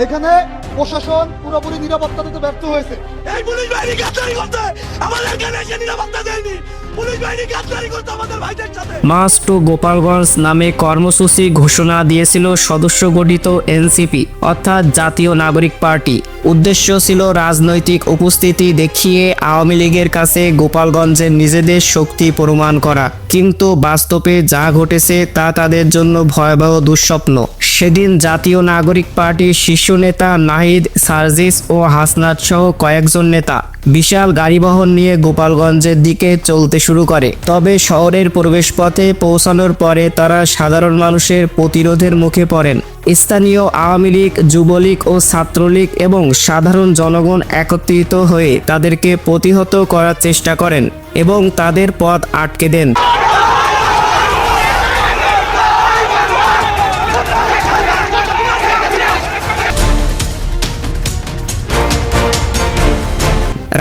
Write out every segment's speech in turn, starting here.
এখানে প্রশাসন পুরোপুরি নিরাপত্তা দিতে ব্যর্থ হয়েছে। এই পুলিশ বাহিনী গাদ্দারি করতে আমাদের কেন এসে নিরাপত্তা দেয়নি? পুলিশ বাহিনী গাদ্দারি করতে আমাদের ভাইদের সাথে। মার্চ টু গোপালগঞ্জ নামে কর্মসূচি ঘোষণা দিয়েছিল সদস্য গঠিত এনসিপি অর্থাৎ জাতীয় নাগরিক পার্টি। উদ্দেশ্য ছিল রাজনৈতিক উপস্থিতি দেখিয়ে আওয়ামী লীগের কাছে গোপালগঞ্জের নিজেদের শক্তি প্রমাণ করা। কিন্তু বাস্তবে যা ঘটেছে তা তাদের জন্য ভয়াবহ দুঃস্বপ্ন। সেদিন জাতীয় নাগরিক পার্টির শীর্ষ নেতা নাহিদ, সার্জিস ও হাসনাত সহ কয়েকজন নেতা বিশাল গাড়িবহর নিয়ে গোপালগঞ্জের দিকে চলতে শুরু করে। তবে শহরের প্রবেশপথে পৌঁছানোর পরে তারা সাধারণ মানুষের প্রতিরোধের মুখে পড়েন। স্থানীয় আওয়ামী লীগ, যুবলীগ ও ছাত্রলীগ এবং সাধারণ জনগণ একত্রিত হয়ে তাদেরকে প্রতিহত করার চেষ্টা করেন এবং তাদের পথ আটকে দেন।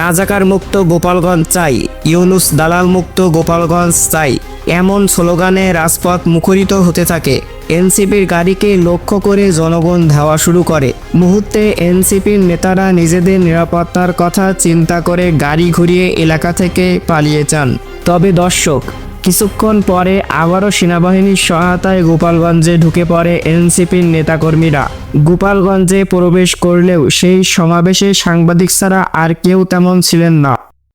রাজাকার মুক্ত গোপালগঞ্জ চাই, ইউনুস দালাল মুক্ত গোপালগঞ্জ চাই, এমন স্লোগানে রাজপথ মুখরিত হতে থাকে। এনসিপির গাড়িকে লক্ষ্য করে জনগণ ধাওয়া শুরু করে। মুহূর্তে এনসিপির নেতারা নিজেদের নিরাপত্তার কথা চিন্তা করে গাড়ি ঘুরিয়ে এলাকা থেকে পালিয়ে যান। তবে দর্শক, কিছুক্ষণ পরে আবারও সেনাবাহিনীর সহায়তায় গোপালগঞ্জে ঢুকে পড়ে এনসিপির নেতাকর্মীরা। গোপালগঞ্জে প্রবেশ করলেও সেই সমাবেশে সাংবাদিক ছাড়া আর কেউ তেমন ছিলেন না।